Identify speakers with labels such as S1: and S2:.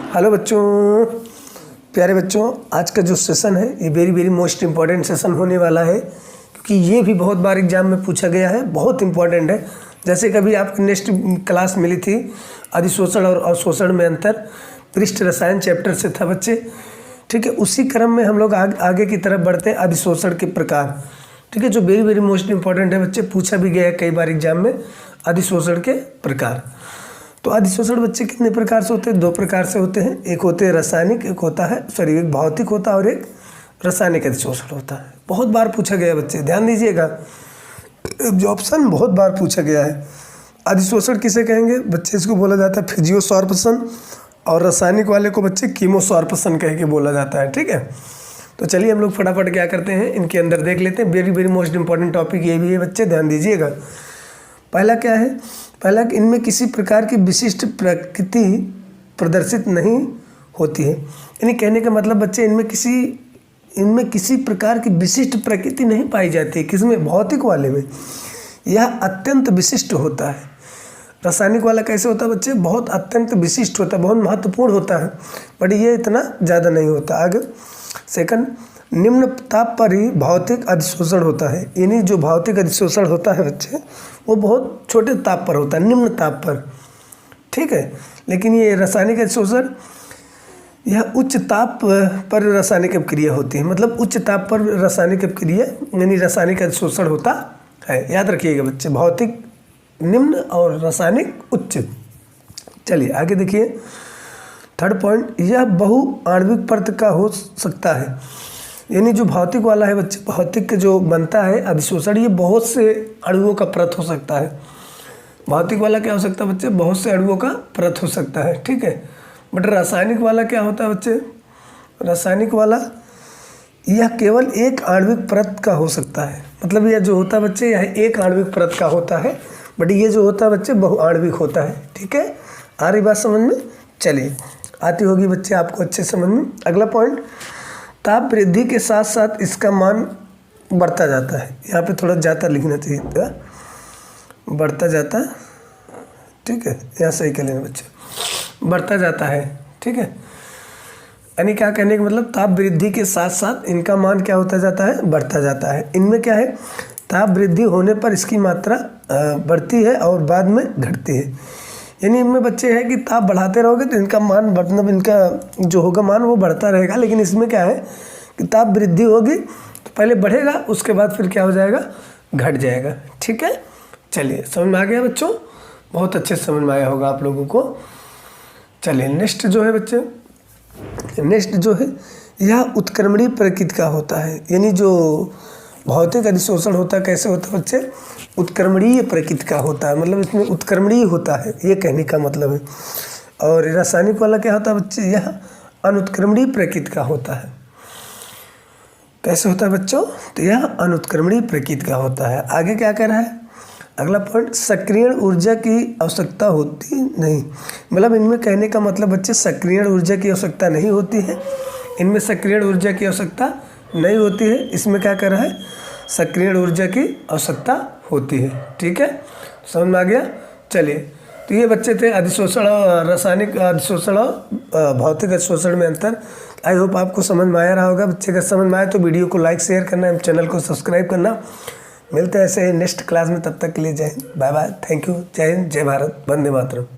S1: Hello बच्चों, प्यारे बच्चों, आज का जो सेशन है ये very very most important session होने वाला है, क्योंकि ये भी बहुत बार एग्जाम में पूछा गया है, बहुत इम्पॉर्टेंट है। जैसे कभी आपको नेक्स्ट क्लास मिली थी अधिशोषण और अवशोषण में अंतर, पृष्ठ रसायन चैप्टर से था बच्चे, ठीक है। उसी क्रम में हम लोग आगे की तरफ बढ़ते हैं, अधिशोषण के प्रकार, ठीक है, जो वेरी वेरी मोस्ट इम्पॉर्टेंट है बच्चे, पूछा भी गया है कई बार एग्जाम में, अधिशोषण के प्रकार। तो अधिशोषण बच्चे कितने प्रकार से होते हैं? दो प्रकार से होते हैं, एक होते हैं रासायनिक, एक होता है एक भौतिक होता है और एक रासायनिक अधिशोषण होता है। बहुत बार पूछा गया है बच्चे, ध्यान दीजिएगा, जो ऑप्शन बहुत बार पूछा गया है। अधिशोषण किसे कहेंगे बच्चे? इसको बोला जाता है फिजियोसॉर्प्शन, और रासायनिक वाले को बच्चे कीमोसॉर्प्शन कह के बोला जाता है, ठीक है। तो चलिए हम लोग फटाफट क्या करते हैं, इनके अंदर देख लेते हैं। Very very most important topic ये भी है बच्चे, ध्यान दीजिएगा। पहला क्या है? पहला, इनमें किसी प्रकार की विशिष्ट प्रकृति प्रदर्शित नहीं होती है। यानी कहने का मतलब बच्चे, इनमें किसी प्रकार की विशिष्ट प्रकृति नहीं पाई जाती है। किसमें? भौतिक वाले में यह अत्यंत विशिष्ट होता है। रासायनिक वाला कैसे होता है बच्चे? बहुत अत्यंत विशिष्ट होता है, बहुत महत्वपूर्ण होता है, बट ये इतना ज़्यादा नहीं होता। आगे सेकंड, निम्न ताप पर ही भौतिक अधिशोषण होता है। यानी जो भौतिक अधिशोषण होता है बच्चे, वो बहुत छोटे ताप पर होता है, निम्न ताप पर, ठीक है। लेकिन ये रासायनिक अधिशोषण, यह उच्च ताप पर रासायनिक अभिक्रिया होती है। मतलब उच्च ताप पर रासायनिक अभिक्रिया यानी रासायनिक अधिशोषण होता है। याद रखिएगा बच्चे, भौतिक निम्न और रासायनिक उच्च। चलिए आगे देखिए, थर्ड पॉइंट, यह बहु आणविक परत का हो सकता है। यानी जो भौतिक वाला है बच्चे, भौतिक जो बनता है अधिशोषण, ये बहुत से अणुओं का परत हो सकता है। भौतिक वाला क्या हो सकता है बच्चे? बहुत से अणुओं का परत हो सकता है, ठीक है। बट रासायनिक वाला क्या होता है बच्चे? रासायनिक वाला यह केवल एक आणविक परत का हो सकता है। मतलब यह जो होता है बच्चे, यह एक आणविक परत का होता है, बट ये जो होता है बच्चे बहुआण्विक होता है, ठीक है। आ रही बात समझ में? चलिए, आती होगी बच्चे आपको अच्छे समझ में। अगला पॉइंट, ताप वृद्धि के साथ साथ इसका मान बढ़ता जाता है। यहाँ पे थोड़ा जाता लिखना चाहिए था, बढ़ता जाता, ठीक है, यहाँ सही कर लेना बच्चे, बढ़ता जाता है, ठीक है। यानी क्या कहने का मतलब, ताप वृद्धि के साथ साथ इनका मान क्या होता जाता है? बढ़ता जाता है। इनमें क्या है, ताप वृद्धि होने पर इसकी मात्रा बढ़ती है और बाद में घटती है। यानी इनमें बच्चे हैं कि ताप बढ़ाते रहोगे तो इनका मान, मतलब इनका जो होगा मान वो बढ़ता रहेगा। लेकिन इसमें क्या है कि ताप वृद्धि होगी तो पहले बढ़ेगा, उसके बाद फिर क्या हो जाएगा? घट जाएगा, ठीक है। चलिए, समझ में आ गया बच्चों? बहुत अच्छे से समझ में आया होगा आप लोगों को। चलिए नेक्स्ट जो है बच्चे, नेक्स्ट जो है, यह उत्क्रमणीय प्रकृति का होता है। यानी जो भौतिक अधिशोषण होता है, कैसे होता है बच्चे? उत्क्रमणीय प्रकृति का होता है। मतलब इसमें उत्क्रमणीय होता है, ये कहने का मतलब है। और रासायनिक वाला क्या होता है बच्चे? यह अनुत्क्रमणीय प्रकृति का होता है। कैसे होता है बच्चों? तो यह अनुत्क्रमणीय प्रकृति का होता है। आगे क्या कह रहा है? अगला पॉइंट, सक्रियण ऊर्जा की आवश्यकता होती नहीं। मतलब इनमें कहने का मतलब बच्चे, सक्रियण ऊर्जा की आवश्यकता नहीं होती है। इनमें सक्रियण ऊर्जा की आवश्यकता नहीं होती है। इसमें क्या कर रहा है? सक्रियण ऊर्जा की आवश्यकता होती है, ठीक है। समझ में आ गया? चलिए, तो ये बच्चे थे अधिशोषण और रासायनिक अधिशोषण और भौतिक अधिशोषण में अंतर। आई होप आपको समझ में आया रहा होगा बच्चे। अगर समझ में आए तो वीडियो को लाइक शेयर करना, चैनल को सब्सक्राइब करना। मिलते हैं ऐसे ही नेक्स्ट क्लास में, तब तक के लिए जय हिंद, बाय बाय, थैंक यू, जय हिंद, जय भारत, वंदे मातरम।